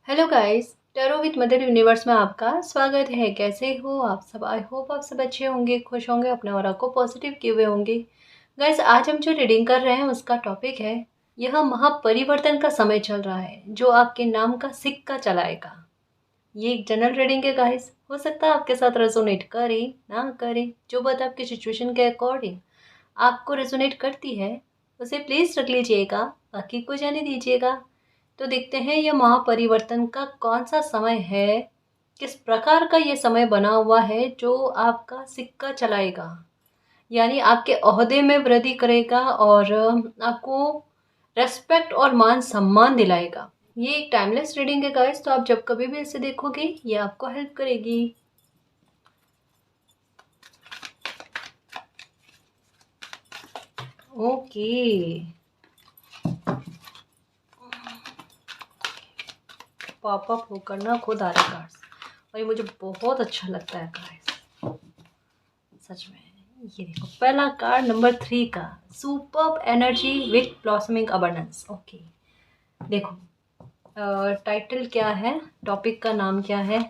Hello guys, tarot with mother universe में आपका स्वागत है। कैसे हो आप सब? आई होप आप सब अच्छे होंगे, खुश होंगे, अपने ऑरा को पॉजिटिव किए हुए होंगे। गाइस, आज हम जो रीडिंग कर रहे हैं उसका टॉपिक है, यह महापरिवर्तन का समय चल रहा है जो आपके नाम का सिक्का चलाएगा। ये एक जनरल रीडिंग है गाइस, हो सकता है आपके साथ रेजोनेट करे ना करे। जो बात आपकी सिचुएशन के अकॉर्डिंग आपको रेजोनेट करती है उसे प्लीज रख लीजिएगा, बाकी को जाने दीजिएगा। तो देखते हैं यह महापरिवर्तन का कौन सा समय है, किस प्रकार का ये समय बना हुआ है जो आपका सिक्का चलाएगा, यानी आपके ओहदे में वृद्धि करेगा और आपको रेस्पेक्ट और मान सम्मान दिलाएगा। ये एक टाइमलेस रीडिंग है गाइस, तो आप जब कभी भी इसे देखोगे ये आपको हेल्प करेगी। ओके, पॉपअप होकर ना खुद आ रहे कार्ड्स, और ये मुझे बहुत अच्छा लगता है गाइस, सच में। ये देखो, पहला कार्ड नंबर 3 का, superb energy with blossoming abundance. Okay, देखो टाइटल क्या है, टॉपिक का नाम क्या है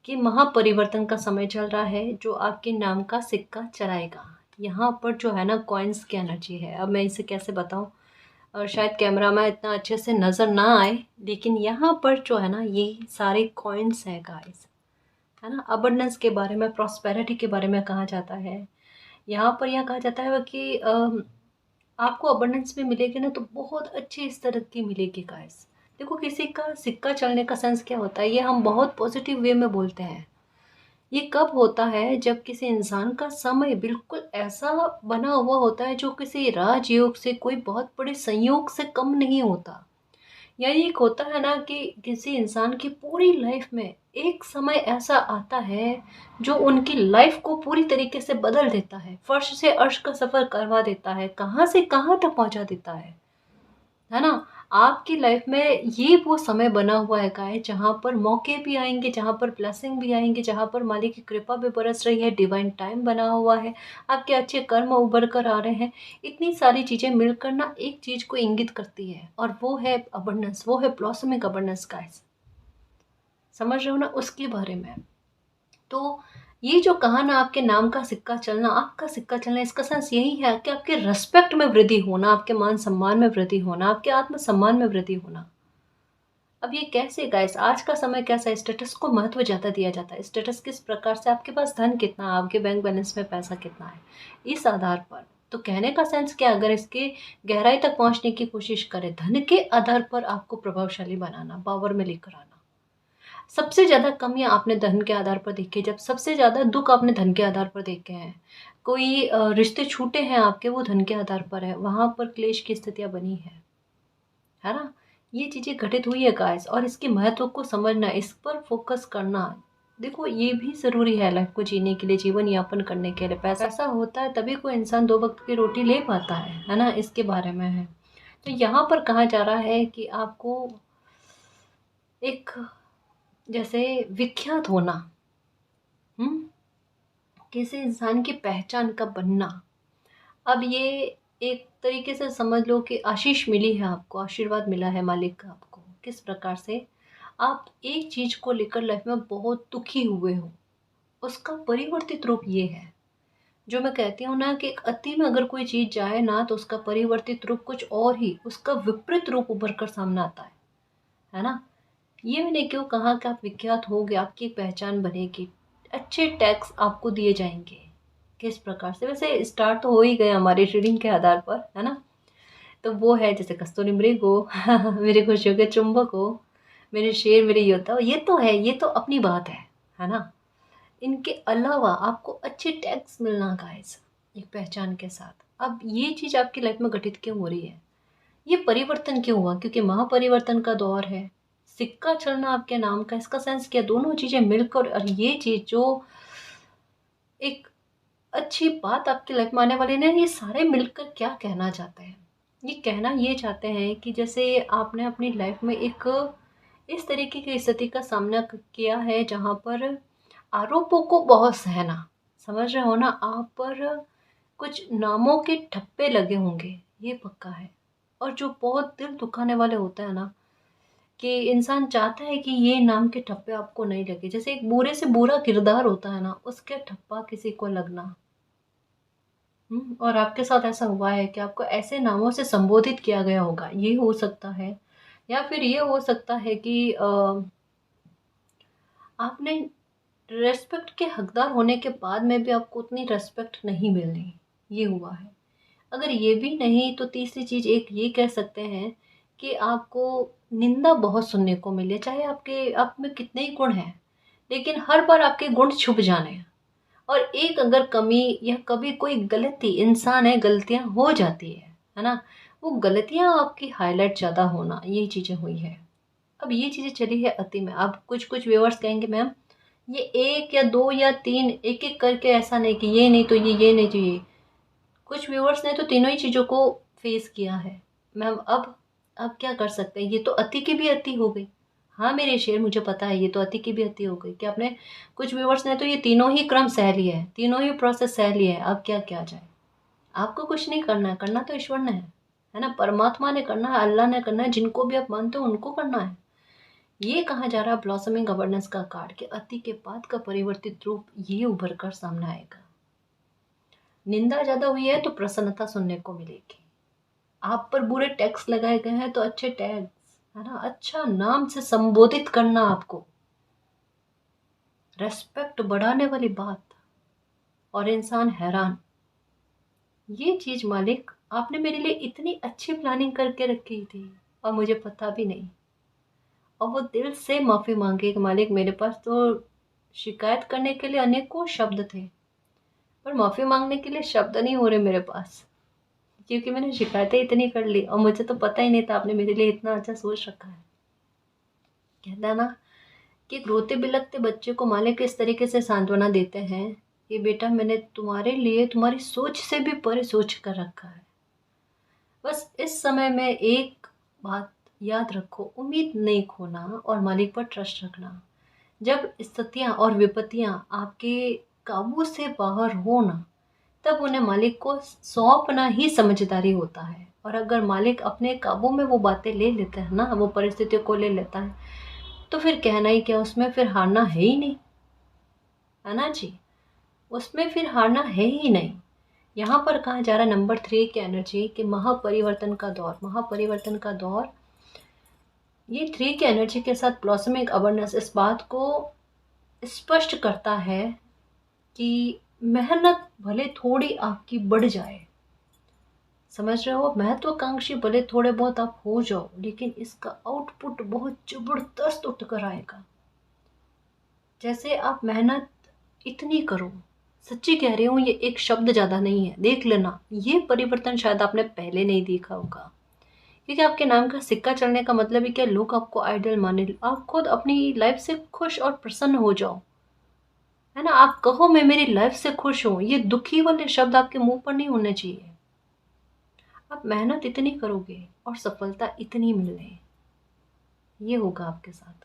कि महापरिवर्तन का समय चल रहा है जो आपके नाम का सिक्का चलाएगा। यहाँ पर जो है ना कॉइन्स की एनर्जी है। अब मैं इसे कैसे बताऊँ, और शायद कैमरा में इतना अच्छे से नज़र ना आए, लेकिन यहाँ पर जो है ना ये सारे कॉइन्स हैं गाइस, है ना। अबंडेंस के बारे में, प्रॉस्पेरिटी के बारे में कहा जाता है। यहाँ पर यह कहा जाता है कि आपको अबंडेंस में मिलेगी ना तो बहुत अच्छी इस तरह की मिलेगी गाइस। देखो, किसी का सिक्का चलने का सेंस क्या होता है, ये हम बहुत पॉजिटिव वे में बोलते हैं। ये कब होता है, जब किसी इंसान का समय बिल्कुल ऐसा बना हुआ होता है जो किसी राजयोग से, कोई बहुत बड़े संयोग से कम नहीं होता। यानी एक होता है ना कि किसी इंसान की पूरी लाइफ में एक समय ऐसा आता है जो उनकी लाइफ को पूरी तरीके से बदल देता है, फर्श से अर्श का सफर करवा देता है, कहाँ से कहाँ तक पहुंचा देता है ना। आपकी लाइफ में ये वो समय बना हुआ है गाइस, जहाँ पर मौके भी आएंगे, जहाँ पर ब्लेसिंग भी आएंगे, जहाँ पर मालिक की कृपा भी बरस रही है, डिवाइन टाइम बना हुआ है, आपके अच्छे कर्म उभर कर आ रहे हैं। इतनी सारी चीज़ें मिलकर ना एक चीज़ को इंगित करती है, और वो है अबंडेंस, वो है ब्लॉसमिंग अबंडेंस गाइस। समझ रहे हो ना उसके बारे में। तो ये जो कहा ना, आपके नाम का सिक्का चलना, आपका सिक्का चलना, इसका सेंस यही है कि आपके रेस्पेक्ट में वृद्धि होना, आपके मान सम्मान में वृद्धि होना, आपके आत्मसम्मान में वृद्धि होना। अब ये कैसे गाइस, आज का समय कैसा है, स्टेटस को महत्व ज़्यादा दिया जाता है। स्टेटस किस प्रकार से, आपके पास धन कितना है, आपके बैंक बैलेंस में पैसा कितना है, इस आधार पर। तो कहने का सेंस क्या, अगर इसके गहराई तक पहुंचने की कोशिश करें, धन के आधार पर आपको प्रभावशाली बनाना, पावर में लेकर आना। सबसे ज़्यादा कमियाँ आपने धन के आधार पर देखी, जब सबसे ज़्यादा दुख आपने धन के आधार पर देखे हैं, कोई रिश्ते छूटे हैं आपके, वो धन के आधार पर है, वहाँ पर क्लेश की स्थितियाँ बनी है ना। ये चीज़ें घटित हुई है गाइस, और इसके महत्व को समझना, इस पर फोकस करना, देखो ये भी ज़रूरी है लाइफ को जीने के लिए, जीवन यापन करने के लिए। पैसा होता है तभी कोई इंसान दो वक्त की रोटी ले पाता है ना, इसके बारे में है। तो यहाँ पर कहा जा रहा है कि आपको एक, जैसे विख्यात होना, हम्म, किसी इंसान की पहचान का बनना। अब ये एक तरीके से समझ लो कि आशीष मिली है आपको, आशीर्वाद मिला है मालिक का आपको। किस प्रकार से, आप एक चीज़ को लेकर लाइफ में बहुत दुखी हुए हो, उसका परिवर्तित रूप ये है। जो मैं कहती हूँ ना कि एक अति में अगर कोई चीज़ जाए ना तो उसका परिवर्तित रूप कुछ और ही, उसका विपरीत रूप उभर कर सामने आता है ना। ये मैंने क्यों कहा कि आप विख्यात होगे, आपकी एक पहचान बनेगी, अच्छे टैग्स आपको दिए जाएंगे। किस प्रकार से, वैसे स्टार्ट तो हो ही गए हमारी रीडिंग के आधार पर, है ना। तो वो है जैसे कस्तूरी मृग हो मेरे खुशियों के चुंबक हो, मेरे शेर मेरे योद्धा हो, ये तो है, ये तो अपनी बात है ना। इनके अलावा आपको अच्छे टैग्स मिलना गाइस, एक पहचान के साथ। अब ये चीज़ आपकी लाइफ में घटित क्यों हो रही है, ये परिवर्तन क्यों हुआ, क्योंकि महापरिवर्तन का दौर है। सिक्का चढ़ना आपके नाम का, इसका सेंस क्या, दोनों चीज़ें मिलकर, और ये चीज़ जो एक अच्छी बात आपकी लाइफ में आने वाली ना, ये सारे मिलकर क्या कहना चाहते हैं, ये कहना ये चाहते हैं कि जैसे आपने अपनी लाइफ में एक इस तरीके की स्थिति का सामना किया है जहाँ पर आरोपों को बहुत सहना, समझ रहे हो ना, आप पर कुछ नामों के ठप्पे लगे होंगे, ये पक्का है। और जो बहुत दिल दुखाने वाले होते हैं ना, कि इंसान चाहता है कि ये नाम के ठप्पे आपको नहीं लगे। जैसे एक बुरे से बुरा किरदार होता है ना, उसके ठप्पा किसी को लगना। और आपके साथ ऐसा हुआ है कि आपको ऐसे नामों से संबोधित किया गया होगा, ये हो सकता है। या फिर ये हो सकता है कि आपने रेस्पेक्ट के हकदार होने के बाद में भी आपको उतनी रेस्पेक्ट नहीं मिलनी, ये हुआ है। अगर ये भी नहीं तो तीसरी चीज़ एक ये कह सकते हैं कि आपको निंदा बहुत सुनने को मिले, चाहे आपके आप में कितने ही गुण हैं, लेकिन हर बार आपके गुण छुप जाने हैं। और एक अगर कमी या कभी कोई गलती, इंसान है गलतियां हो जाती है ना, वो गलतियां आपकी हाईलाइट ज़्यादा होना, ये चीज़ें हुई है। अब ये चीज़ें चली है अति में। अब कुछ कुछ व्यूअर्स कहेंगे मैम ये एक या दो या तीन एक एक करके, ऐसा नहीं कि ये नहीं तो ये नहीं तो ये। कुछ व्यूअर्स ने तो तीनों ही चीज़ों को फेस किया है मैम। अब क्या कर सकते हैं, ये तो अति की भी अति हो गई। हाँ मेरे शेर, मुझे पता है ये तो अति की भी अति हो गई कि आपने, कुछ व्यूअर्स ने तो ये तीनों ही क्रम सह लिए हैं, तीनों ही प्रोसेस सह लिए हैं। अब क्या किया जाए। आपको कुछ नहीं करना है, करना तो ईश्वर ने है ना, परमात्मा ने करना है, अल्लाह ने करना है, जिनको भी आप मानते हो उनको करना है। ये कहा जा रहा है ब्लॉसमिंग अवेयरनेस का कार्ड कि अति के बाद का परिवर्तित रूप ये उभर कर सामने आएगा। निंदा ज्यादा हुई है तो प्रसन्नता सुनने को मिलेगी। आप पर बुरे टैग्स लगाए गए हैं तो अच्छे टैग्स, है ना, अच्छा नाम से संबोधित करना, आपको रेस्पेक्ट बढ़ाने वाली बात। और इंसान हैरान, ये चीज मालिक आपने मेरे लिए इतनी अच्छी प्लानिंग करके रखी थी और मुझे पता भी नहीं। और वो दिल से माफी मांगे कि मालिक मेरे पास तो शिकायत करने के लिए अनेकों शब्द थे, पर माफी मांगने के लिए शब्द नहीं हो रहे मेरे पास, क्योंकि मैंने शिकायतें इतनी कर ली और मुझे तो पता ही नहीं था आपने मेरे लिए इतना अच्छा सोच रखा है। कहता है ना कि एक रोते बिलखते बच्चे को मालिक इस तरीके से सांत्वना देते हैं कि बेटा मैंने तुम्हारे लिए तुम्हारी सोच से भी परे सोच कर रखा है। बस इस समय में एक बात याद रखो, उम्मीद नहीं खोना और मालिक पर ट्रस्ट रखना। जब स्थितियां और विपत्तियां आपके काबू से बाहर हो ना, तब उन्हें मालिक को सौंपना ही समझदारी होता है। और अगर मालिक अपने काबू में वो बातें ले लेते हैं ना, वो परिस्थितियों को ले लेता है, तो फिर कहना ही क्या, उसमें फिर हारना है ही नहीं, है ना जी। उसमें फिर हारना है ही नहीं। यहाँ पर कहा जा रहा है नंबर 3 की एनर्जी कि महापरिवर्तन का दौर, महापरिवर्तन का दौर। ये 3 की एनर्जी के साथ ब्लॉसमिंग अवेयरनेस इस बात को स्पष्ट करता है कि मेहनत भले थोड़ी आपकी बढ़ जाए, समझ रहे हो, महत्वाकांक्षी भले थोड़े बहुत आप हो जाओ, लेकिन इसका आउटपुट बहुत जबरदस्त उठ कर आएगा। जैसे आप मेहनत इतनी करो, सच्ची कह रही हूँ, ये एक शब्द ज़्यादा नहीं है, देख लेना। ये परिवर्तन शायद आपने पहले नहीं देखा होगा, क्योंकि आपके नाम का सिक्का चढ़ने का मतलब है कि लोग आपको आइडल माने, आप खुद अपनी लाइफ से खुश और प्रसन्न हो जाओ, है ना। आप कहो मैं मेरी लाइफ से खुश हूँ, ये दुखी वाले शब्द आपके मुंह पर नहीं होने चाहिए। आप मेहनत इतनी करोगे और सफलता इतनी मिलने, ये होगा आपके साथ।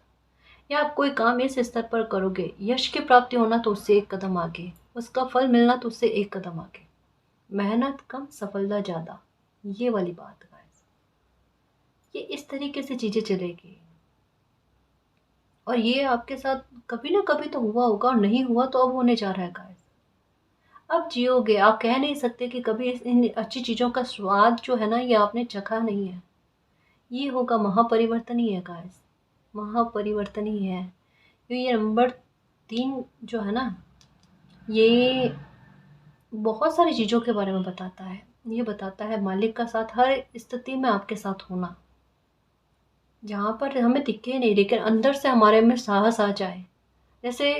या आप कोई काम इस स्तर पर करोगे, यश की प्राप्ति होना तो उससे एक कदम आगे, उसका फल मिलना तो उससे एक कदम आगे। मेहनत कम सफलता ज़्यादा, ये वाली बात गाइस, ये इस तरीके से चीज़ें चलेगी। और ये आपके साथ कभी ना कभी तो हुआ होगा, और नहीं हुआ तो अब होने जा रहा है गाइस। अब जियोगे, आप कह नहीं सकते कि कभी इन अच्छी चीज़ों का स्वाद जो है ना, ये आपने चखा नहीं है। ये होगा महापरिवर्तन ही है गाइस, महापरिवर्तन ही है। क्योंकि ये नंबर 3 जो है ना, ये बहुत सारी चीज़ों के बारे में बताता है। ये बताता है मालिक का साथ हर स्थिति में आपके साथ होना, जहाँ पर हमें दिखे नहीं लेकिन अंदर से हमारे में साहस आ जाए। जैसे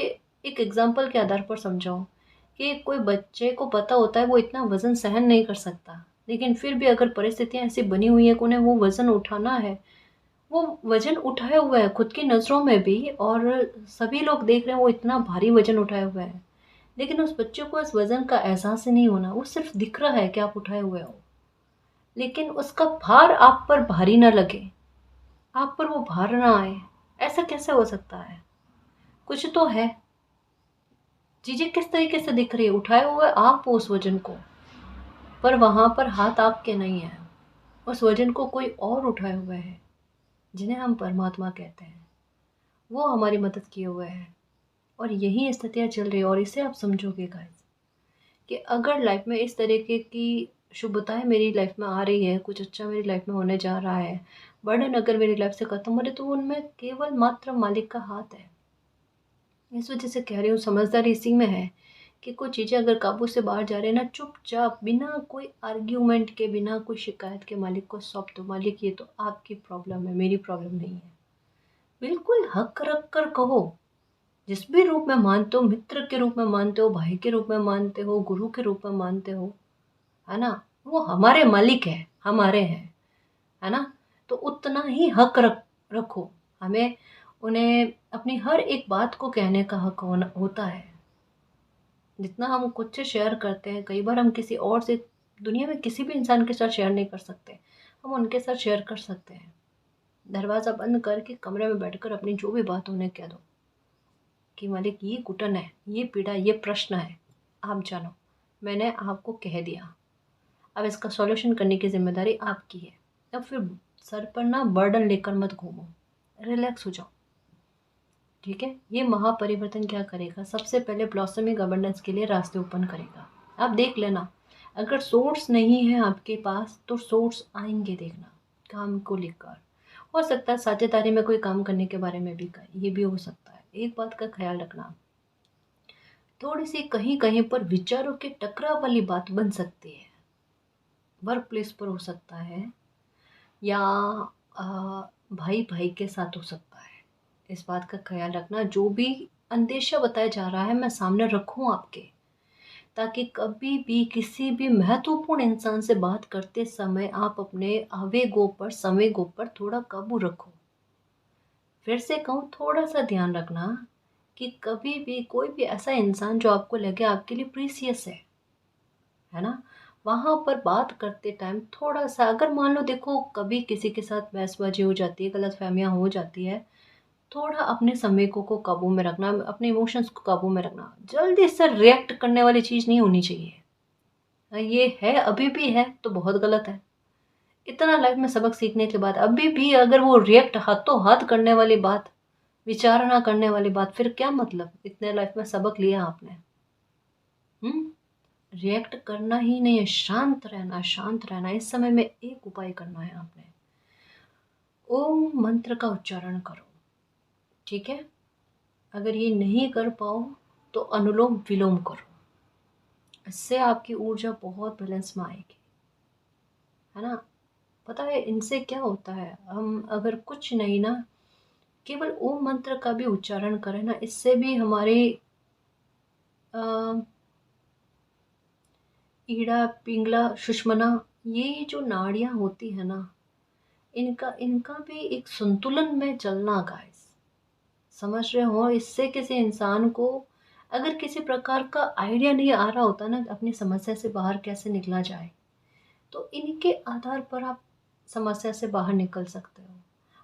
एक एग्जाम्पल के आधार पर समझाऊँ कि कोई बच्चे को पता होता है वो इतना वज़न सहन नहीं कर सकता, लेकिन फिर भी अगर परिस्थितियाँ ऐसी बनी हुई है कि उन्हें वो वज़न उठाना है, वो वज़न उठाए हुए है खुद की नज़रों में भी, और सभी लोग देख रहे हैं वो इतना भारी वज़न उठाए हुए है, लेकिन उस बच्चे को इस वज़न का एहसास ही नहीं होना। वो सिर्फ दिख रहा है कि आप उठाए हुए हो, लेकिन उसका भार आप पर भारी ना लगे, आप पर वो भार ना आए। ऐसा कैसे हो सकता है, कुछ तो है। चीज़ें किस तरीके से दिख रही है, उठाए हुए आप हो उस वजन को, पर वहाँ पर हाथ आपके नहीं है, उस वजन को कोई और उठाए हुए है। जिन्हें हम परमात्मा कहते हैं, वो हमारी मदद किए हुए हैं। और यही स्थितियाँ चल रही है। और इसे आप समझोगे गाइस कि अगर लाइफ में इस तरीके की शुभताएं मेरी लाइफ में आ रही है, कुछ अच्छा मेरी लाइफ में होने जा रहा है, बर्डन अगर मेरी लाइफ से खत्म हो रही, तो उनमें केवल मात्र मालिक का हाथ है। इस वजह से कह रही हूँ, समझदारी इसी में है कि कोई चीज़ें अगर काबू से बाहर जा रही है ना, चुपचाप बिना कोई आर्ग्यूमेंट के, बिना कोई शिकायत के मालिक को सौंप दो। मालिक, ये तो आपकी प्रॉब्लम है, मेरी प्रॉब्लम नहीं है। बिल्कुल हक रख कर कहो। जिस भी रूप में मानते हो, मित्र के रूप में मानते हो, भाई के रूप में मानते हो, गुरु के रूप में मानते हो, है ना, वो हमारे मालिक है, हमारे हैं, है ना। तो उतना ही हक रखो। हमें उन्हें अपनी हर एक बात को कहने का हक होता है। जितना हम खुद से शेयर करते हैं, कई बार हम किसी और से, दुनिया में किसी भी इंसान के साथ शेयर नहीं कर सकते, हम उनके साथ शेयर कर सकते हैं। दरवाज़ा बंद करके कमरे में बैठकर अपनी जो भी बात उन्हें कह दो कि मालिक, ये घुटन है, ये पीड़ा, ये प्रश्न है, आप जानो, मैंने आपको कह दिया, अब इसका सॉल्यूशन करने की जिम्मेदारी आपकी है। अब फिर सर पर ना बर्डन लेकर मत घूमो, रिलैक्स हो जाओ। ठीक है। ये महापरिवर्तन क्या करेगा, सबसे पहले ब्लॉसमिंग अबंडेंस के लिए रास्ते ओपन करेगा। आप देख लेना, अगर सोर्स नहीं है आपके पास तो सोर्स आएंगे, देखना, काम को लेकर। हो सकता है साझेदारी में कोई काम करने के बारे में भी कर, ये भी हो सकता है। एक बात का ख्याल रखना, थोड़ी सी कहीं कहीं पर विचारों के टकराव वाली बात बन सकती है। वर्क प्लेस पर हो सकता है, या भाई भाई के साथ हो सकता है। इस बात का ख्याल रखना, जो भी अंदेशा बताया जा रहा है मैं सामने रखूं आपके, ताकि कभी भी किसी भी महत्वपूर्ण इंसान से बात करते समय आप अपने आवेगों पर, संवेगों पर थोड़ा काबू रखो। फिर से कहूँ, थोड़ा सा ध्यान रखना कि कभी भी कोई भी ऐसा इंसान जो आपको लगे आपके लिए प्रीसियस है ना, वहाँ पर बात करते टाइम थोड़ा सा, अगर मान लो, देखो, कभी किसी के साथ बहसबाजी हो जाती है, गलतफहमियां हो जाती है, थोड़ा अपने संवेगों को काबू में रखना, अपने इमोशंस को काबू में रखना। जल्दी से रिएक्ट करने वाली चीज़ नहीं होनी चाहिए। ये है, अभी भी है तो बहुत गलत है। इतना लाइफ में सबक सीखने के बाद अभी भी अगर वो रिएक्ट हाथों हाथ करने वाली बात, विचारणा करने वाली बात, फिर क्या मतलब, इतने लाइफ में सबक लिया आपने। रिएक्ट करना ही नहीं है, शांत रहना, शांत रहना। इस समय में एक उपाय करना है आपने, ओम मंत्र का उच्चारण करो। ठीक है। अगर ये नहीं कर पाओ तो अनुलोम विलोम करो, इससे आपकी ऊर्जा बहुत बैलेंस में आएगी, है ना। पता है इनसे क्या होता है, हम अगर कुछ नहीं ना, केवल ओम मंत्र का भी उच्चारण करें ना, इससे भी हमारे ईड़ा, पिंगला, सुषुम्ना, ये जो नाड़ियाँ होती है ना, इनका इनका भी एक संतुलन में चलना गाइस, समझ रहे हो। इससे किसी इंसान को अगर किसी प्रकार का आइडिया नहीं आ रहा होता ना अपनी समस्या से बाहर कैसे निकला जाए, तो इनके आधार पर आप समस्या से बाहर निकल सकते हो।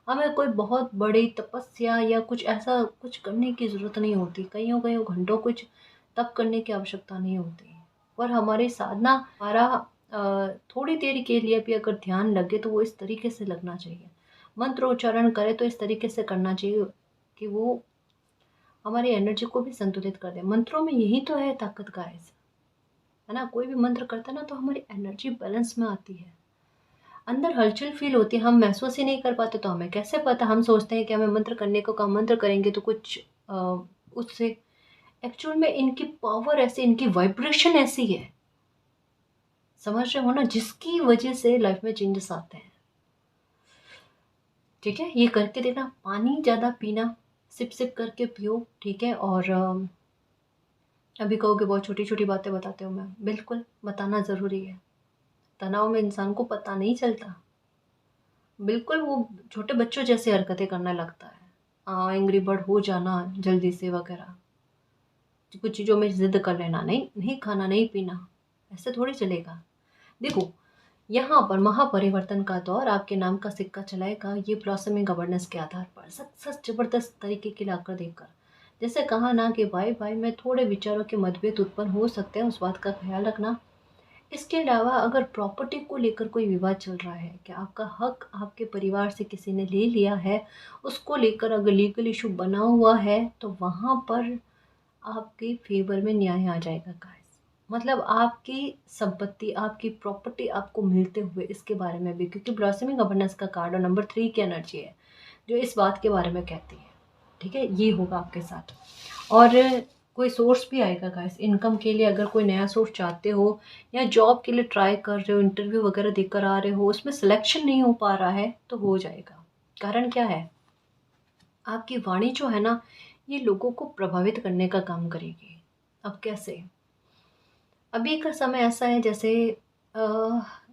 हमें कोई बहुत बड़ी तपस्या या कुछ ऐसा कुछ करने की ज़रूरत नहीं होती, कईयों कईयों घंटों कुछ तप करने की आवश्यकता नहीं होती। पर हमारी साधना, हमारा थोड़ी देर के लिए भी अगर ध्यान लगे तो वो इस तरीके से लगना चाहिए, मंत्र उच्चारण करे तो इस तरीके से करना चाहिए कि वो हमारी एनर्जी को भी संतुलित कर दे। मंत्रों में यही तो है ताकत गाइस, है ना। कोई भी मंत्र करता है ना तो हमारी एनर्जी बैलेंस में आती है, अंदर हलचल फील होती है। हम महसूस ही नहीं कर पाते तो हमें कैसे पता, हम सोचते हैं कि हमें मंत्र करने को कहा, मंत्र करेंगे तो कुछ उससे, एक्चुअल में इनकी पावर ऐसी, इनकी वाइब्रेशन ऐसी है, समझ रहे हो ना, जिसकी वजह से लाइफ में चेंजेस आते हैं। ठीक है, ये करके देखना। पानी ज़्यादा पीना, सिप सिप करके पियो। ठीक है। और अभी कहोगे बहुत छोटी छोटी बातें बताते हो, मैं बिल्कुल बताना ज़रूरी है। तनाव में इंसान को पता नहीं चलता, बिल्कुल वो छोटे बच्चों जैसे हरकतें करने लगता है, एंग्री बर्ड हो जाना जल्दी से वगैरह, कुछ चीज़ों में ज़िद कर लेना, नहीं नहीं खाना, नहीं पीना, ऐसे थोड़ी चलेगा। देखो, यहाँ पर महापरिवर्तन का दौर आपके नाम का सिक्का चलाएगा, ये ब्लॉसमिंग गवर्नेंस के आधार पर सक्सेस जबरदस्त तरीके की लाकर देकर। जैसे कहा ना कि भाई भाई में थोड़े विचारों के मतभेद उत्पन्न हो सकते हैं, उस बात का ख्याल रखना। इसके अलावा अगर प्रॉपर्टी को लेकर कोई विवाद चल रहा है कि आपका हक आपके परिवार से किसी ने ले लिया है, उसको लेकर अगर लीगल इशू बना हुआ है तो वहाँ पर आपके फेवर में न्याय आ जाएगा गाइस। मतलब आपकी संपत्ति, आपकी प्रॉपर्टी आपको मिलते हुए, इसके बारे में भी, क्योंकि ब्लॉसमिंग गवर्नेंस का कार्ड और नंबर 3 की एनर्जी है जो इस बात के बारे में कहती है। ठीक है, ये होगा आपके साथ। और कोई सोर्स भी आएगा गाइस इनकम के लिए। अगर कोई नया सोर्स चाहते हो या जॉब के लिए ट्राई कर रहे हो, इंटरव्यू वगैरह देकर आ रहे हो, उसमें सिलेक्शन नहीं हो पा रहा है तो हो जाएगा। कारण क्या है, आपकी वाणी जो है ना, ये लोगों को प्रभावित करने का काम करेगी। अब कैसे, अभी का समय ऐसा है जैसे अ,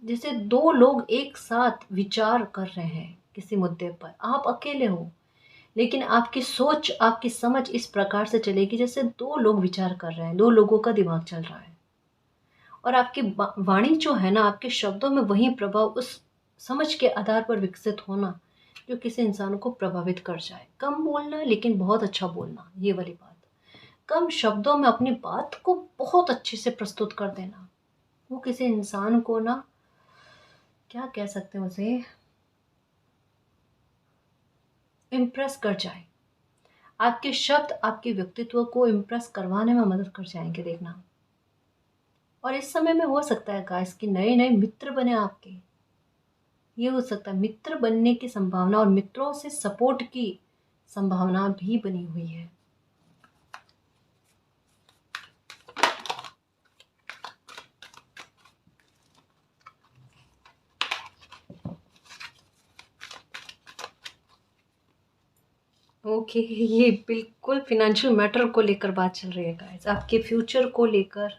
जैसे दो लोग एक साथ विचार कर रहे हैं किसी मुद्दे पर, आप अकेले हो लेकिन आपकी सोच, आपकी समझ इस प्रकार से चलेगी जैसे दो लोग विचार कर रहे हैं, दो लोगों का दिमाग चल रहा है। और आपकी वाणी जो है ना, आपके शब्दों में वही प्रभाव उस समझ के आधार पर विकसित होना जो किसी इंसान को प्रभावित कर जाए। कम बोलना लेकिन बहुत अच्छा बोलना, ये वाली बात। कम शब्दों में अपनी बात को बहुत अच्छे से प्रस्तुत कर देना, वो किसी इंसान को ना, क्या कह सकते हैं उसे, इम्प्रेस कर जाए। आपके शब्द आपके व्यक्तित्व को इम्प्रेस करवाने में मदद कर जाएंगे, देखना। और इस समय में हो सकता है गाइस कि नए नए मित्र बने आपके। ये हो सकता है मित्र बनने की संभावना और मित्रों से सपोर्ट की संभावना भी बनी हुई है। ओके, ये बिल्कुल फिनेंशियल मैटर को लेकर बात चल रही है गाइस, आपके फ्यूचर को लेकर,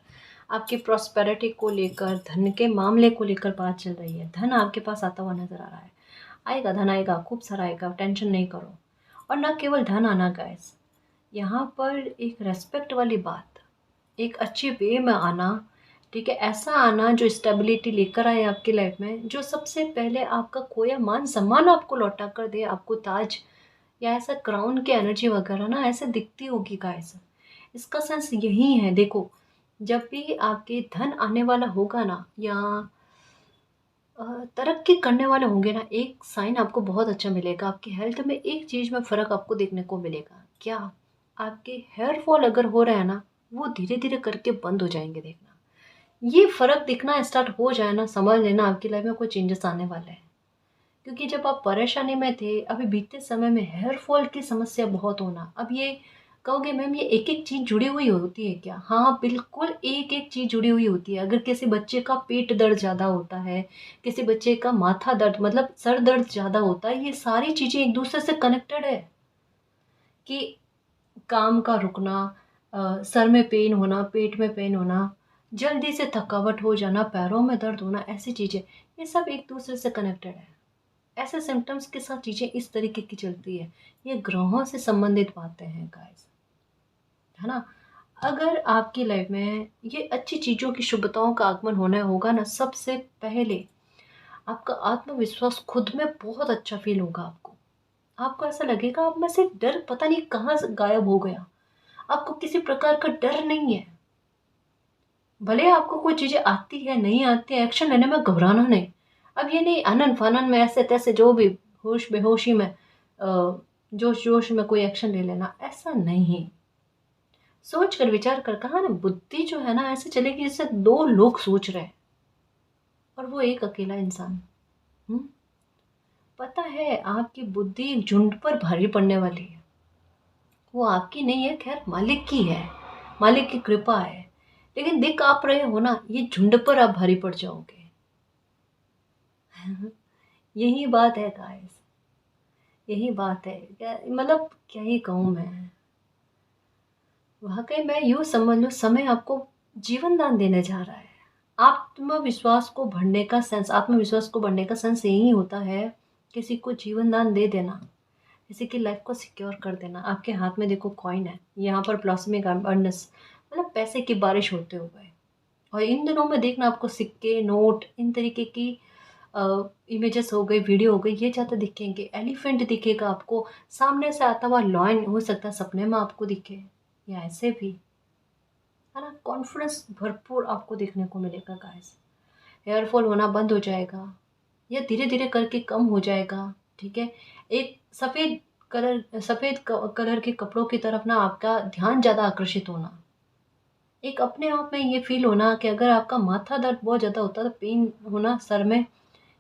आपकी प्रॉस्पेरिटी को लेकर, धन के मामले को लेकर बात चल रही है। धन आपके पास आता हुआ नजर आ रहा है, आएगा, धन आएगा, खूब सारा आएगा, टेंशन नहीं करो। और ना केवल धन आना गाइस, यहाँ पर एक रेस्पेक्ट वाली बात, एक अच्छे वे में आना। ठीक है, ऐसा आना जो स्टेबिलिटी लेकर आए आपकी लाइफ में, जो सबसे पहले आपका खोया मान सम्मान आपको लौटा कर दे, आपको ताज या ऐसा क्राउन की एनर्जी वगैरह ना ऐसे दिखती होगी गाइस। इसका सेंस यही है, देखो, जब भी आपके धन आने वाला होगा ना, या तरक्की करने वाले होंगे ना, एक साइन आपको बहुत अच्छा मिलेगा। आपकी हेल्थ में एक चीज़ में फ़र्क आपको देखने को मिलेगा। क्या, आपके हेयर फॉल अगर हो रहा है ना, वो धीरे धीरे करके बंद हो जाएंगे, देखना। ये फ़र्क दिखना स्टार्ट हो जाए ना, समझ लेना आपकी लाइफ में कोई चेंजेस आने वाले हैं। क्योंकि जब आप परेशानी में थे, अभी बीते समय में हेयर फॉल की समस्या बहुत होना, अब ये कहोगे मैम ये एक एक चीज़ जुड़ी हुई होती है क्या? हाँ बिल्कुल, एक एक चीज़ जुड़ी हुई होती है। अगर किसी बच्चे का पेट दर्द ज़्यादा होता है, किसी बच्चे का माथा दर्द मतलब सर दर्द ज़्यादा होता है, ये सारी चीज़ें एक दूसरे से कनेक्टेड है। कि काम का रुकना, सर में पेन होना, पेट में पेन होना, जल्दी से थकावट हो जाना, पैरों में दर्द होना, ऐसी चीज़ें, ये सब एक दूसरे से कनेक्टेड है। ऐसे सिम्टम्स के साथ चीज़ें इस तरीके की चलती है। ये ग्रहों से संबंधित बातें हैं गाइस, है ना। अगर आपकी लाइफ में ये अच्छी चीज़ों की शुभताओं का आगमन होना होगा ना, सबसे पहले आपका आत्मविश्वास खुद में बहुत अच्छा फील होगा आपको। आपको ऐसा लगेगा आप में से डर पता नहीं कहाँ से गायब हो गया। आपको किसी प्रकार का डर नहीं है। भले आपको कोई चीज़ें आती है, नहीं आती है, एक्शन लेने में घबराना नहीं। अब ये नहीं आनन-फानन में ऐसे तैसे जो भी होश बेहोशी में जोश-जोश में कोई एक्शन ले लेना, ऐसा नहीं। सोच कर विचार कर, कहा ना बुद्धि जो है ना ऐसे चलेगी जैसे 2 लोग सोच रहे हैं और वो एक अकेला इंसान। हुँ? पता है आपकी बुद्धि एक झुंड पर भारी पड़ने वाली है। वो आपकी नहीं है, खैर मालिक की है, मालिक की कृपा है। लेकिन देख आप रहे हो ना, ये झुंड पर आप भारी पड़ जाओगे। यही बात है गाइस, यही बात है। क्या मतलब क्या ही कहूँ मैं। वाक़ई में यूँ समझ लो समय आपको जीवन दान देने जा रहा है। आत्मविश्वास को बढ़ने का सेंस यही होता है, किसी को जीवन दान दे देना, किसी की लाइफ़ को सिक्योर कर देना। आपके हाथ में देखो कॉइन है, यहाँ पर ब्लॉसमिंग अबंडेंस मतलब पैसे की बारिश होते हुए। और इन दिनों में देखना आपको सिक्के, नोट, इन तरीके की इमेजेस हो गई, वीडियो हो गई, ये ज़्यादा दिखेंगे। एलिफेंट दिखेगा आपको, सामने से आता हुआ लॉयन हो सकता है सपने में आपको दिखे, या ऐसे भी, है ना। कॉन्फिडेंस भरपूर आपको देखने को मिलेगा गाइस। हेयर फॉल होना बंद हो जाएगा या धीरे धीरे करके कम हो जाएगा। ठीक है, एक सफ़ेद कलर के कपड़ों की तरफ ना आपका ध्यान ज़्यादा आकर्षित होना, एक अपने आप में ये फील होना कि अगर आपका माथा दर्द बहुत ज़्यादा होता है तो पेन होना सर में,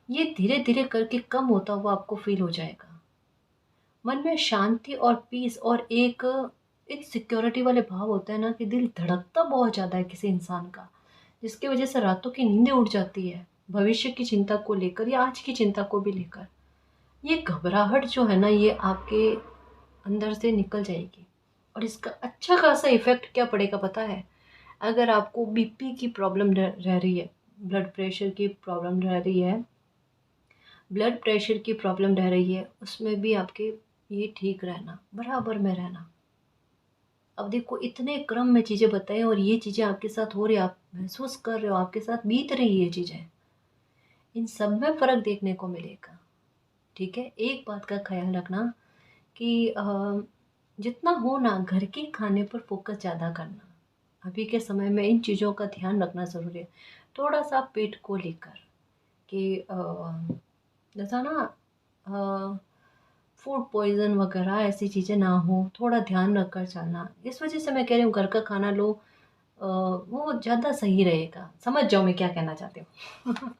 ये धीरे धीरे करके कम होता हुआ आपको फील हो जाएगा। मन में शांति और पीस और एक एक सिक्योरिटी वाले भाव होता है ना कि दिल धड़कता बहुत ज़्यादा है किसी इंसान का, जिसकी वजह से रातों की नींदें उड़ जाती है भविष्य की चिंता को लेकर या आज की चिंता को भी लेकर। ये घबराहट जो है ना ये आपके अंदर से निकल जाएगी। और इसका अच्छा खासा इफ़ेक्ट क्या पड़ेगा पता है? अगर आपको बीपी की प्रॉब्लम रह रही है, ब्लड प्रेशर की प्रॉब्लम रह रही है, उसमें भी आपके ये ठीक रहना, बराबर में रहना। अब देखो इतने क्रम में चीज़ें बताएं और ये चीज़ें आपके साथ हो रही है, आप महसूस कर रहे हो, आपके साथ बीत रही है ये चीज़ें, इन सब में फ़र्क देखने को मिलेगा। ठीक है, एक बात का ख्याल रखना कि जितना हो ना घर के खाने पर फोकस ज़्यादा करना। अभी के समय में इन चीज़ों का ध्यान रखना ज़रूरी है। थोड़ा सा पेट को लेकर कि जैसा ना फूड पॉइज़न वगैरह ऐसी चीज़ें ना हो, थोड़ा ध्यान रख कर चलना। इस वजह से मैं कह रही हूँ घर का खाना लो, वो ज़्यादा सही रहेगा। समझ जाओ मैं क्या कहना चाहती हूँ।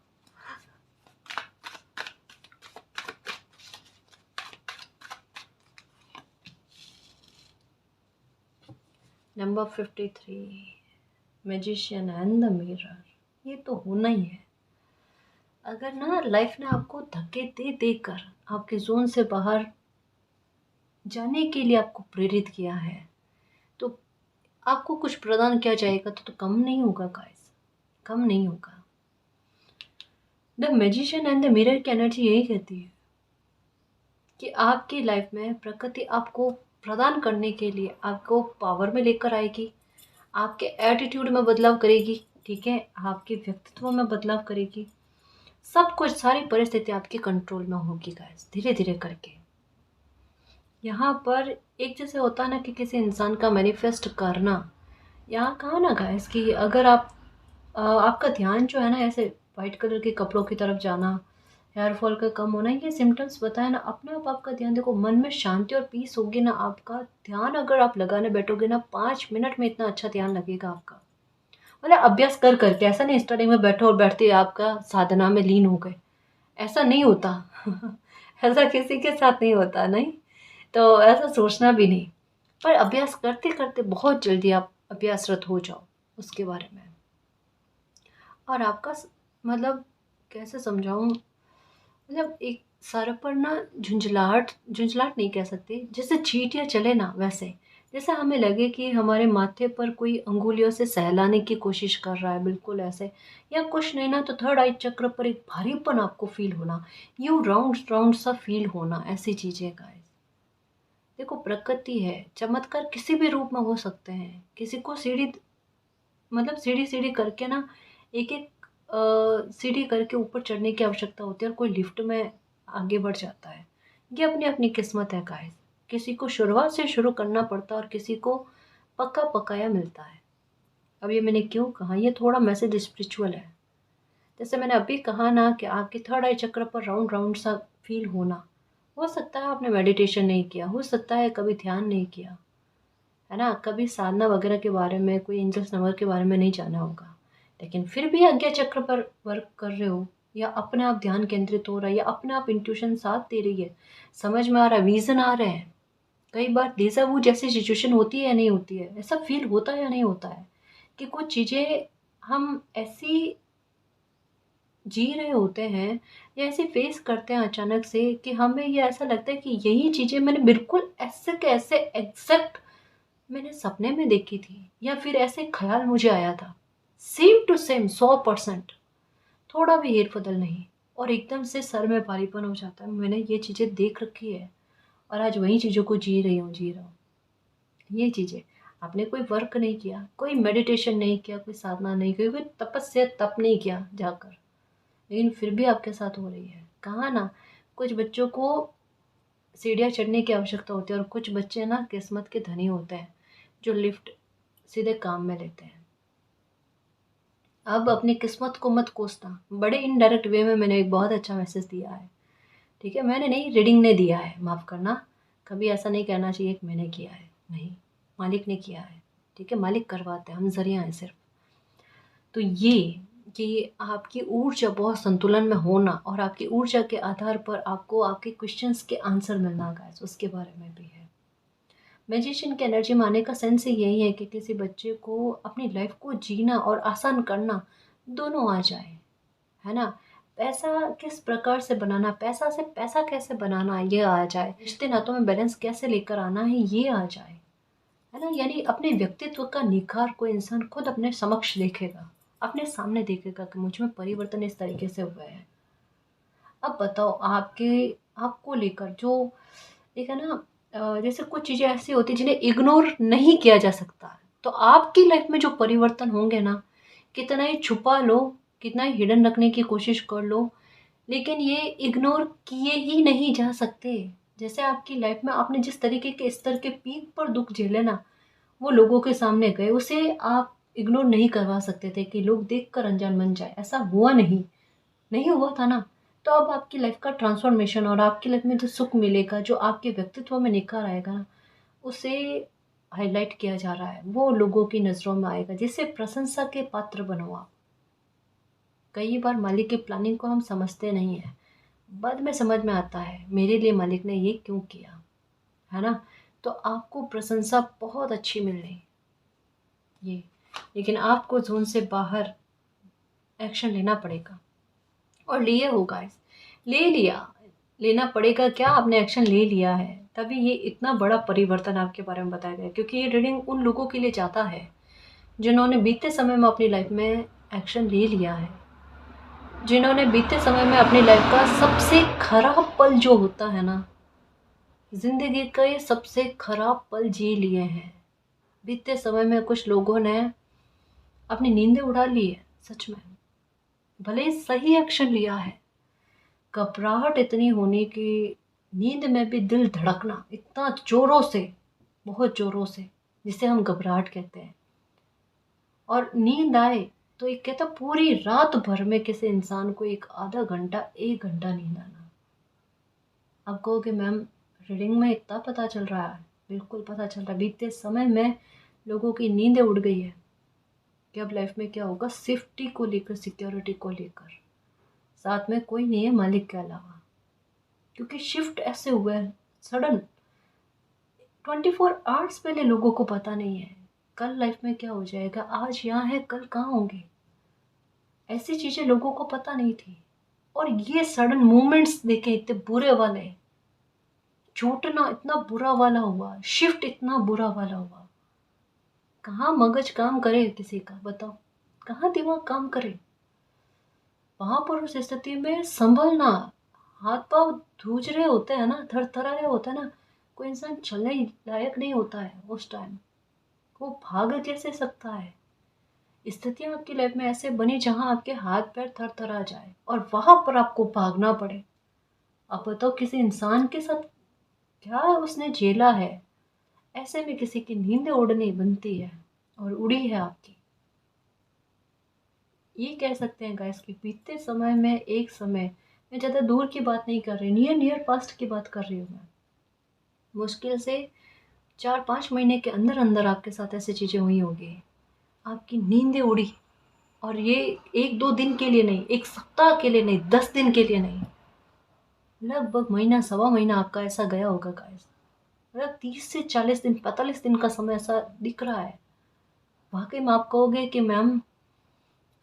Number 53, magician and the mirror. ये तो होना ही है। अगर ना लाइफ ने आपको धक्के दे देकर आपके जोन से बाहर जाने के लिए आपको प्रेरित किया है, तो आपको कुछ प्रदान किया जाएगा तो कम नहीं होगा गाइस, कम नहीं होगा। The magician and the mirror की एनर्जी यही कहती है कि आपकी लाइफ में प्रकृति आपको प्रदान करने के लिए आपको पावर में लेकर आएगी, आपके एटीट्यूड में बदलाव करेगी। ठीक है, आपके व्यक्तित्व में बदलाव करेगी। सब कुछ, सारी परिस्थिति आपके कंट्रोल में होगी गाइस, धीरे धीरे करके। यहाँ पर एक जैसे होता है ना कि किसी इंसान का मैनिफेस्ट करना, यहाँ कहा ना गाइस कि अगर आपका ध्यान जो है ना ऐसे वाइट कलर के कपड़ों की तरफ जाना, हेयर फॉल का कम होना, ये सिम्टम्स बताए ना, अपने आप आपका ध्यान देखो, मन में शांति और पीस होगी ना, आपका ध्यान अगर आप लगाने बैठोगे ना 5 मिनट में इतना अच्छा ध्यान लगेगा आपका। मतलब अभ्यास कर करके, ऐसा नहीं स्टार्टिंग में बैठो और बैठते ही आपका साधना में लीन हो गए, ऐसा नहीं होता। ऐसा किसी के साथ नहीं होता, नहीं तो ऐसा सोचना भी नहीं। पर अभ्यास करते करते बहुत जल्दी आप अभ्यासरत हो जाओ उसके बारे में। और आपका मतलब कैसे समझाऊं, मतलब एक सर पर ना झुंझलाहट, झुंझलाहट नहीं कह सकते, जैसे चींटियां चले ना वैसे, जैसे हमें लगे कि हमारे माथे पर कोई अंगुलियों से सहलाने की कोशिश कर रहा है, बिल्कुल ऐसे। या कुछ नहीं ना तो थर्ड आई चक्र पर एक भारीपन आपको फील होना, यूं राउंड राउंड सा फील होना, ऐसी चीजें गाइस। देखो प्रकृति है, चमत्कार किसी भी रूप में हो सकते हैं। किसी को सीढ़ी, मतलब सीढ़ी सीढ़ी करके ना, एक एक सीढ़ी करके ऊपर चढ़ने की आवश्यकता होती है और कोई लिफ्ट में आगे बढ़ जाता है। ये अपनी अपनी किस्मत है गाइस। किसी को शुरुआत से शुरू करना पड़ता है और किसी को पक्का पकाया मिलता है। अब ये मैंने क्यों कहा, ये थोड़ा मैसेज स्पिरिचुअल है। जैसे मैंने अभी कहा ना कि आपके थर्ड आई चक्र पर राउंड राउंड सा फील होना, हो सकता है आपने मेडिटेशन नहीं किया, हो सकता है कभी ध्यान नहीं किया, है ना, कभी साधना वगैरह के बारे में, कोई एंजल्स नंबर के बारे में नहीं जाना होगा, लेकिन फिर भी आज्ञा चक्र पर वर्क कर रहे हो, या अपने आप ध्यान केंद्रित हो रहा है, या अपने आप इंट्यूशन साथ दे रही है, समझ में आ रहा है, विजन आ रहे हैं। कई बार डेजा वू जैसी सिचुएशन होती है या नहीं होती है, ऐसा फील होता है या नहीं होता है कि कुछ चीज़ें हम ऐसी जी रहे होते हैं या ऐसे फेस करते हैं अचानक से कि हमें ये ऐसा लगता है कि यही चीज़ें मैंने बिल्कुल ऐसे के ऐसे एग्जैक्ट मैंने सपने में देखी थी, या फिर ऐसे ख्याल मुझे आया था, सेम टू सेम 100%, थोड़ा भी हेर बदल नहीं। और एकदम से सर में भारीपन हो जाता है, मैंने ये चीज़ें देख रखी है और आज वही चीज़ों को जी रहा हूँ। ये चीज़ें, आपने कोई वर्क नहीं किया, कोई मेडिटेशन नहीं किया, कोई साधना नहीं की, कोई तपस्या तप नहीं किया जाकर, लेकिन फिर भी आपके साथ हो रही है। कहा ना, कुछ बच्चों को सीढ़ियाँ चढ़ने की आवश्यकता होती है और कुछ बच्चे ना किस्मत के धनी होते हैं जो लिफ्ट सीधे काम में लेते हैं। अब अपनी किस्मत को मत कोसना। बड़े इनडायरेक्ट वे में मैंने एक बहुत अच्छा मैसेज दिया है, ठीक है। मैंने नहीं, रीडिंग ने दिया है, माफ़ करना। कभी ऐसा नहीं कहना चाहिए कि मैंने किया है, नहीं, मालिक ने किया है, ठीक है। मालिक करवाते हैं, हम जरिया हैं सिर्फ। तो ये कि आपकी ऊर्जा बहुत संतुलन में होना और आपकी ऊर्जा के आधार पर आपको आपके क्वेश्चंस के आंसर मिलना, गाइस, उसके बारे में भी है। मैजिशियन की एनर्जी में आने का सेंस ही यही है कि किसी बच्चे को अपनी लाइफ को जीना और आसान करना दोनों आ जाए, है ना। पैसा किस प्रकार से बनाना, पैसा से पैसा कैसे बनाना ये आ जाए, रिश्ते नातों में बैलेंस कैसे लेकर आना है ये आ जाए, है ना। यानी अपने व्यक्तित्व का निखार कोई इंसान खुद अपने समक्ष देखेगा, अपने सामने देखेगा कि मुझ में परिवर्तन इस तरीके से हुआ है। अब बताओ, आपको लेकर जो एक है ना, जैसे कुछ चीज़ें ऐसी होती हैं जिन्हें इग्नोर नहीं किया जा सकता। तो आपकी लाइफ में जो परिवर्तन होंगे ना, कितना ही छुपा लो, कितना ही हिडन रखने की कोशिश कर लो, लेकिन ये इग्नोर किए ही नहीं जा सकते। जैसे आपकी लाइफ में आपने जिस तरीके के स्तर के पीक पर दुख झेले ना, वो लोगों के सामने गए, उसे आप इग्नोर नहीं करवा सकते थे कि लोग देखकर अनजान बन जाए। ऐसा हुआ नहीं, नहीं हुआ था ना। तो अब आपकी लाइफ का ट्रांसफॉर्मेशन और आपकी लाइफ में जो सुख मिलेगा, जो आपके व्यक्तित्व में निखार आएगा ना, उसे हाईलाइट किया जा रहा है, वो लोगों की नज़रों में आएगा, जिससे प्रशंसा के पात्र बनो आप। कई बार मालिक की प्लानिंग को हम समझते नहीं है, बाद में समझ में आता है मेरे लिए मालिक ने ये क्यों किया, है ना। तो आपको प्रशंसा बहुत अच्छी मिल रही ये, लेकिन आपको जोन से बाहर एक्शन लेना पड़ेगा। और लिए हो गाइस, ले लिया, लेना पड़ेगा क्या, आपने एक्शन ले लिया है, तभी ये इतना बड़ा परिवर्तन आपके बारे में बताया गया। क्योंकि ये रीडिंग उन लोगों के लिए जाता है जिन्होंने बीते समय में अपनी लाइफ में एक्शन ले लिया है, जिन्होंने बीते समय में अपनी लाइफ का सबसे खराब पल जो होता है ना, जिंदगी का ये सबसे खराब पल जी लिए हैं। बीते समय में कुछ लोगों ने अपनी नींदें उड़ा ली है, सच में, भले ही सही एक्शन लिया है। घबराहट इतनी होने की, नींद में भी दिल धड़कना इतना जोरों से, बहुत जोरों से, जिसे हम घबराहट कहते हैं। और नींद आए तो एक कहता पूरी रात भर में किसी इंसान को एक आधा घंटा, एक घंटा नींद आना। अब कहोगे मैम रीडिंग में इतना पता चल रहा है, बिल्कुल पता चल रहा है। बीते समय में लोगों की नींदें उड़ गई है कि अब लाइफ में क्या होगा, सेफ्टी को लेकर, सिक्योरिटी को लेकर, साथ में कोई नहीं है मालिक के अलावा। क्योंकि शिफ्ट ऐसे हुए हैं सडन, 24 आवर्स पहले लोगों को पता नहीं है कल लाइफ में क्या हो जाएगा, आज यहाँ है कल कहाँ होंगे, ऐसी चीज़ें लोगों को पता नहीं थी। और ये सडन मूवमेंट्स देखे इतने बुरे वाले, छूटना इतना बुरा वाला हुआ, शिफ्ट इतना बुरा वाला हुआ। कहाँ मगज काम करे किसी का, बताओ, कहाँ दिमाग काम करे। वहां पर उस स्थिति में संभलना, हाथ पांव धूज रहे होते हैं ना, थर थरा रहे होता है ना, कोई इंसान चलने लायक नहीं होता है उस टाइम, वो भाग कैसे सकता है। स्थितियां आपकी लाइफ में ऐसे बनी जहां आपके हाथ पैर थर थरा जाए और वहां पर आपको भागना पड़े। अब बताओ किसी इंसान के साथ क्या उसने झेला है, ऐसे में किसी की नींद उड़नी बनती है और उड़ी है आपकी। ये कह सकते हैं गाइस कि बीते समय में एक समय, मैं ज़्यादा दूर की बात नहीं कर रही, नियर नियर पास्ट की बात कर रही हूँ मैं। मुश्किल से 4-5 महीने के अंदर अंदर आपके साथ ऐसी चीज़ें हुई होगी, आपकी नींदें उड़ी। और ये 1-2 दिन के लिए नहीं, 1 सप्ताह के लिए नहीं, 10 दिन के लिए नहीं, लगभग महीना, सवा महीना आपका ऐसा गया होगा गाइस। मतलब 30 से 40 दिन, 45 दिन का समय ऐसा दिख रहा है। वाकई में आप कहोगे कि मैम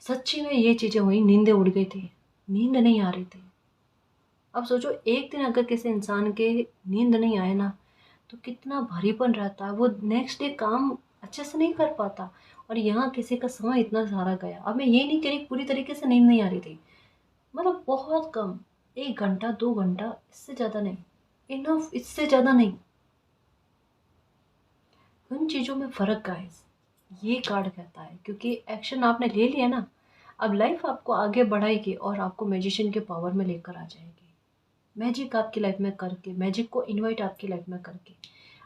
सच्ची में ये चीज़ें हुई, नींदें उड़ गई थी, नींद नहीं आ रही थी। अब सोचो एक दिन अगर किसी इंसान के नींद नहीं आए ना, तो कितना भारीपन रहता है, वो नेक्स्ट डे काम अच्छे से नहीं कर पाता। और यहाँ किसी का समय इतना सारा गया। अब मैं ये नहीं कह रही पूरी तरीके से नींद नहीं आ रही थी, मतलब बहुत कम, 1 घंटा 2 घंटा, इससे ज़्यादा नहीं, इनफ, इससे ज़्यादा नहीं। उन चीज़ों में फ़र्क गाइस, ये कार्ड कहता है। क्योंकि एक्शन आपने ले लिया ना, अब लाइफ आपको आगे बढ़ाएगी और आपको मैजिशियन के पावर में लेकर आ जाएगी। मैजिक आपकी लाइफ में करके, मैजिक को इनवाइट आपकी लाइफ में करके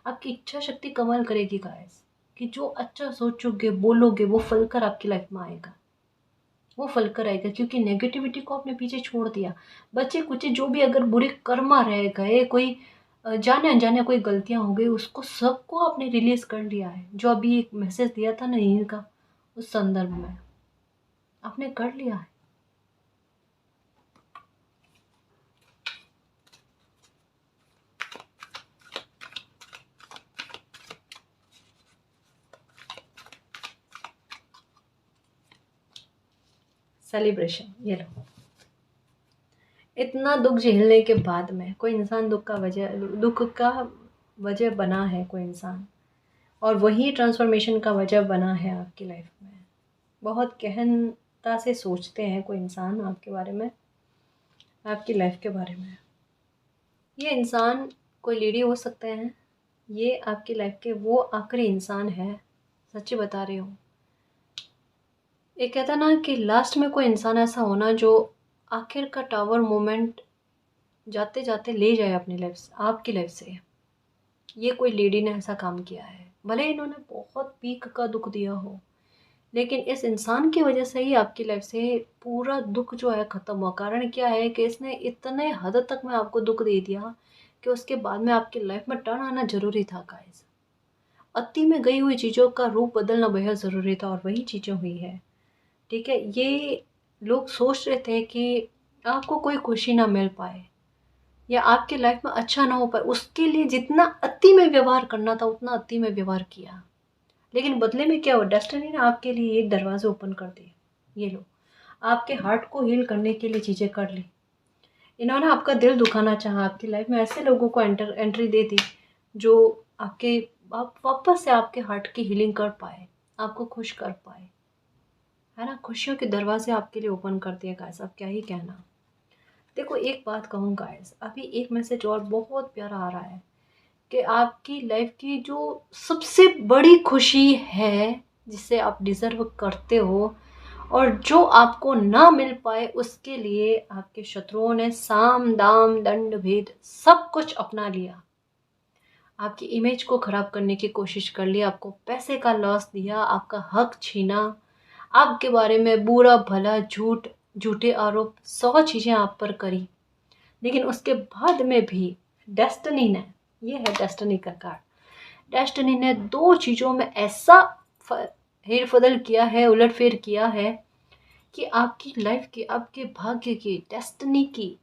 आपकी इच्छा शक्ति कमाल करेगी गाइस, कि जो अच्छा सोचोगे बोलोगे वो फल कर आपकी लाइफ में आएगा। वो फल कर आएगा, क्योंकि नेगेटिविटी को आपने पीछे छोड़ दिया। बच्चे कुछ जो भी अगर बुरे कर्मा रह गए, कोई जाने अनजाने कोई गलतियां हो गई, उसको सबको आपने रिलीज कर लिया है। जो अभी एक मैसेज दिया था ना नींद का, उस संदर्भ में आपने कर लिया है। सेलिब्रेशन, ये लो। इतना दुख झेलने के बाद में कोई इंसान दुख का वजह बना है कोई इंसान, और वही ट्रांसफॉर्मेशन का वजह बना है आपकी लाइफ में। बहुत गहनता से सोचते हैं कोई इंसान आपके बारे में, आपकी लाइफ के बारे में। ये इंसान कोई लेडी हो सकते हैं, ये आपकी लाइफ के वो आखिरी इंसान है। सच्ची बता रही हूँ। ये कहता ना कि लास्ट में कोई इंसान ऐसा होना जो आखिर का टावर मोमेंट जाते जाते ले जाए अपनी लाइफ से, आपकी लाइफ से। ये कोई लेडी ने ऐसा काम किया है। भले इन्होंने बहुत पीक का दुख दिया हो, लेकिन इस इंसान की वजह से ही आपकी लाइफ से पूरा दुख जो है ख़त्म हुआ। कारण क्या है कि इसने इतने हद तक में आपको दुख दे दिया कि उसके बाद में आपकी लाइफ में टर्न आना ज़रूरी था गाइस। अति में गई हुई चीज़ों का रूप बदलना बेहद ज़रूरी था, और वही चीज़ें हुई है। ठीक है, ये लोग सोच रहे थे कि आपको कोई खुशी ना मिल पाए या आपकी लाइफ में अच्छा ना हो पाए, उसके लिए जितना अति में व्यवहार करना था उतना अति में व्यवहार किया। लेकिन बदले में क्या हुआ, डेस्टिनी ने आपके लिए एक दरवाजे ओपन कर दिए। ये लो, आपके हार्ट को हील करने के लिए चीज़ें कर ली। इन्होंने आपका दिल दुखाना चाहा, आपकी लाइफ में ऐसे लोगों को एंट्री दे दी जो आपके आप वापस से आपके हार्ट की हीलिंग कर पाए, आपको खुश कर पाए, है ना। खुशियों के दरवाजे आपके लिए ओपन कर दिए गाइस। अब क्या ही कहना। देखो एक बात कहूँ गाइस, अभी एक मैसेज और बहुत प्यारा आ रहा है कि आपकी लाइफ की जो सबसे बड़ी खुशी है, जिसे आप डिज़र्व करते हो और जो आपको ना मिल पाए, उसके लिए आपके शत्रुओं ने साम दाम दंड भेद सब कुछ अपना लिया। आपकी इमेज को ख़राब करने की कोशिश कर ली, आपको पैसे का लॉस दिया, आपका हक छीना, आपके बारे में बुरा भला झूठे आरोप 100 चीज़ें आप पर करी। लेकिन उसके बाद में भी डेस्टिनी ने, ये है डेस्टिनी का कार्ड, डेस्टिनी ने 2 चीज़ों में ऐसा हेर फदल किया है, उलटफेर किया है कि आपकी लाइफ की, आपके भाग्य की, डेस्टिनी की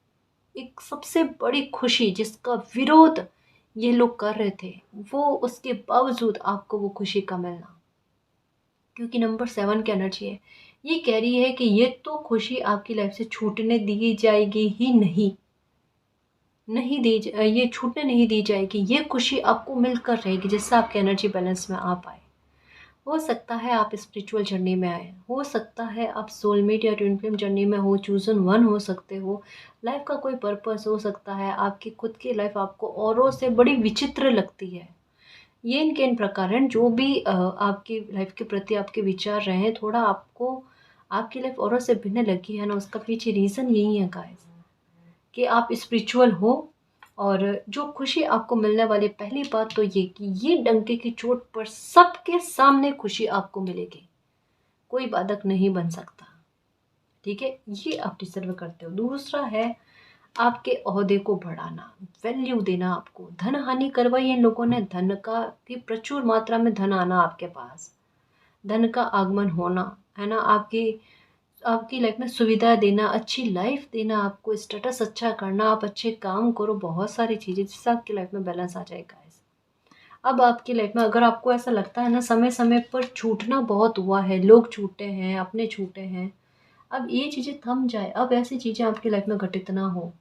एक सबसे बड़ी खुशी जिसका विरोध ये लोग कर रहे थे, वो उसके बावजूद आपको वो खुशी का मिलना। क्योंकि नंबर 7 की एनर्जी है, ये कह रही है कि ये तो खुशी आपकी लाइफ से छूटने दी जाएगी ही नहीं, ये छूटने नहीं दी जाएगी। ये खुशी आपको मिलकर रहेगी, जिससे आपके एनर्जी बैलेंस में आ पाए। हो सकता है आप स्पिरिचुअल जर्नी में आए, हो सकता है आप सोलमेट या ट्विन फ्लेम जर्नी में हो, चूजन वन हो सकते हो, लाइफ का कोई पर्पस हो सकता है, आपकी खुद की लाइफ आपको औरों से बड़ी विचित्र लगती है। ये इनके इन प्रकार हैं, जो भी आपकी लाइफ के प्रति आपके विचार रहे हैं, थोड़ा आपको आपकी लाइफ औरों से भिन्न लगी है ना, उसका पीछे रीज़न यही है गाइस कि आप स्पिरिचुअल हो। और जो खुशी आपको मिलने वाली, पहली बात तो ये कि ये डंके की चोट पर सबके सामने खुशी आपको मिलेगी, कोई बाधक नहीं बन सकता। ठीक है, ये आप डिजर्व करते हो। दूसरा है आपके ओहदे को बढ़ाना, वैल्यू देना। आपको धन हानि करवाई इन लोगों ने, धन का की प्रचुर मात्रा में धन आना आपके पास, धन का आगमन होना, है ना। आपकी आपकी लाइफ में सुविधा देना, अच्छी लाइफ देना, आपको स्टेटस अच्छा करना, आप अच्छे काम करो, बहुत सारी चीज़ें जिससे आपकी लाइफ में बैलेंस आ जाएगा। अब आपकी लाइफ में अगर आपको ऐसा लगता है ना समय समय पर छूटना बहुत हुआ है, लोग छूटे हैं, अपने छूटे हैं, अब ये चीज़ें थम जाए, अब ऐसी चीज़ें आपकी लाइफ में घटित ना हो।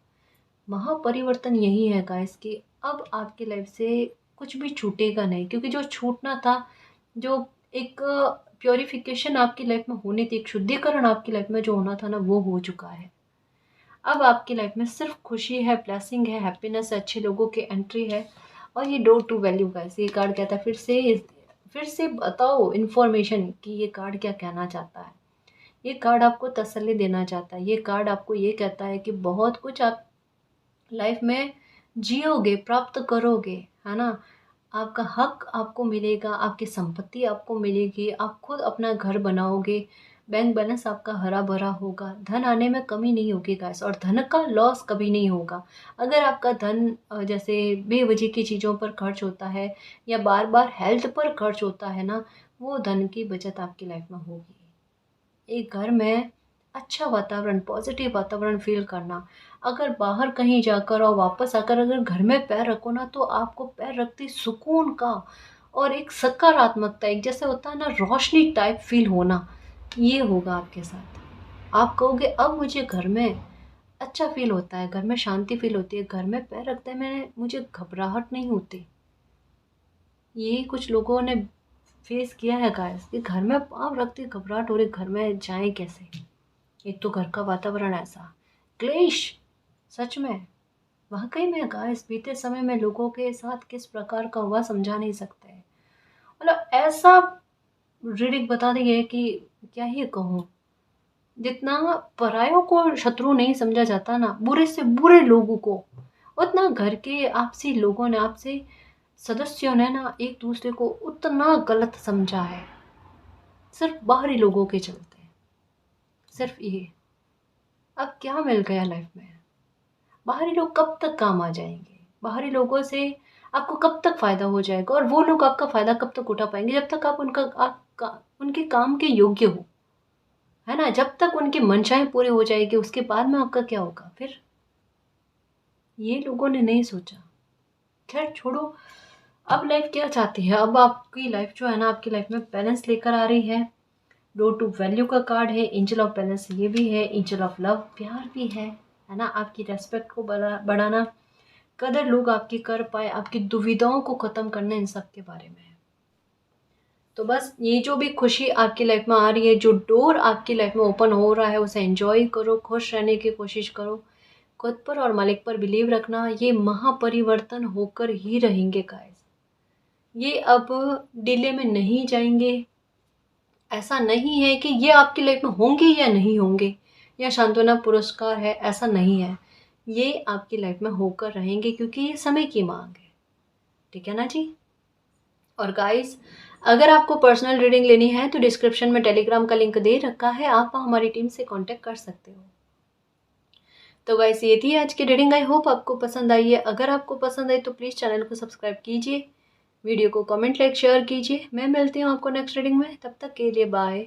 महापरिवर्तन यही है गाइस कि अब आपकी लाइफ से कुछ भी छूटेगा नहीं, क्योंकि जो छूटना था, जो एक प्योरिफिकेशन आपकी लाइफ में होनी थी, एक शुद्धिकरण आपकी लाइफ में जो होना था ना, वो हो चुका है। अब आपकी लाइफ में सिर्फ खुशी है, ब्लेसिंग है, हैप्पीनेस है, अच्छे लोगों की एंट्री है। और ये डोर टू वैल्यू गाइस, ये कार्ड कहता है, फिर से बताओ इन्फॉर्मेशन कि ये कार्ड क्या कहना चाहता है। ये कार्ड आपको तसल्ली देना चाहता है। ये कार्ड आपको ये कहता है कि बहुत कुछ आप लाइफ में जियोगे, प्राप्त करोगे, है ना। आपका हक आपको मिलेगा, आपकी संपत्ति आपको मिलेगी, आप खुद अपना घर बनाओगे, बैंक बैलेंस आपका हरा भरा होगा, धन आने में कमी नहीं होगी गाइस, और धन का लॉस कभी नहीं होगा। अगर आपका धन जैसे बेवजह की चीज़ों पर खर्च होता है या बार बार हेल्थ पर खर्च होता है ना, वो धन की बचत आपकी लाइफ में होगी। एक घर में अच्छा वातावरण, पॉजिटिव वातावरण फील करना, अगर बाहर कहीं जाकर और वापस आकर अगर घर में पैर रखो ना, तो आपको पैर रखते ही सुकून का और एक सकारात्मकता, एक जैसे होता है ना रोशनी टाइप फील होना, ये होगा आपके साथ। आप कहोगे अब मुझे घर में अच्छा फील होता है, घर में शांति फील होती है, घर में पैर रखते हैं मैं, मुझे घबराहट नहीं होती। ये कुछ लोगों ने फेस किया है गाइस कि घर में पाँव रखते घबराहट हो रही, घर में जाएं कैसे, एक तो घर का वातावरण ऐसा क्लेश। सच में, वाकई में गाइस बीते समय में लोगों के साथ किस प्रकार का हुआ समझा नहीं सकते। मतलब ऐसा रीडिंग बता दी है कि क्या ही कहूँ। जितना परायों को शत्रु नहीं समझा जाता ना, बुरे से बुरे लोगों को, उतना घर के आपसी लोगों ने, आपसे सदस्यों ने ना एक दूसरे को उतना गलत समझा है, सिर्फ बाहरी लोगों के चलते। सिर्फ ये, अब क्या मिल गया लाइफ में? बाहरी लोग कब तक काम आ जाएंगे? बाहरी लोगों से आपको कब तक फायदा हो जाएगा? और वो लोग आपका फायदा कब तक उठा पाएंगे? जब तक आप उनके काम के योग्य हो, है ना, जब तक उनकी मंशाएं पूरी हो जाएगी, उसके बाद में आपका क्या होगा फिर? ये लोगों ने नहीं सोचा। खैर छोड़ो, अब लाइफ क्या चाहती है? अब आपकी लाइफ जो है ना, आपकी लाइफ में बैलेंस लेकर आ रही है। रोड टू वैल्यू का कार्ड है, एंजल ऑफ बैलेंस ये भी है, एंजल ऑफ लव प्यार भी है ना, आपकी रेस्पेक्ट को बढ़ाना, कदर लोग आपकी कर पाए, आपकी दुविधाओं को खत्म करना, इन सब के बारे में है। तो बस ये जो भी खुशी आपकी लाइफ में आ रही है, जो डोर आपकी लाइफ में ओपन हो रहा है, उसे एंजॉय करो, खुश रहने की कोशिश करो, खुद पर और मालिक पर बिलीव रखना। ये महापरिवर्तन होकर ही रहेंगे गाइस, ये अब डिले में नहीं जाएंगे। ऐसा नहीं है कि ये आपकी लाइफ में होंगे या नहीं होंगे, या सांत्वना पुरस्कार है, ऐसा नहीं है। ये आपकी लाइफ में होकर रहेंगे क्योंकि ये समय की मांग है। ठीक है ना जी? और गाइस, अगर आपको पर्सनल रीडिंग लेनी है तो डिस्क्रिप्शन में टेलीग्राम का लिंक दे रखा है, आप हमारी टीम से कांटेक्ट कर सकते हो। तो गाइस, ये थी आज की रीडिंग। आई होप आपको पसंद आई है। अगर आपको पसंद आई तो प्लीज़ चैनल को सब्सक्राइब कीजिए, वीडियो को कमेंट लाइक शेयर कीजिए। मैं मिलती हूँ आपको नेक्स्ट रीडिंग में, तब तक के लिए बाय।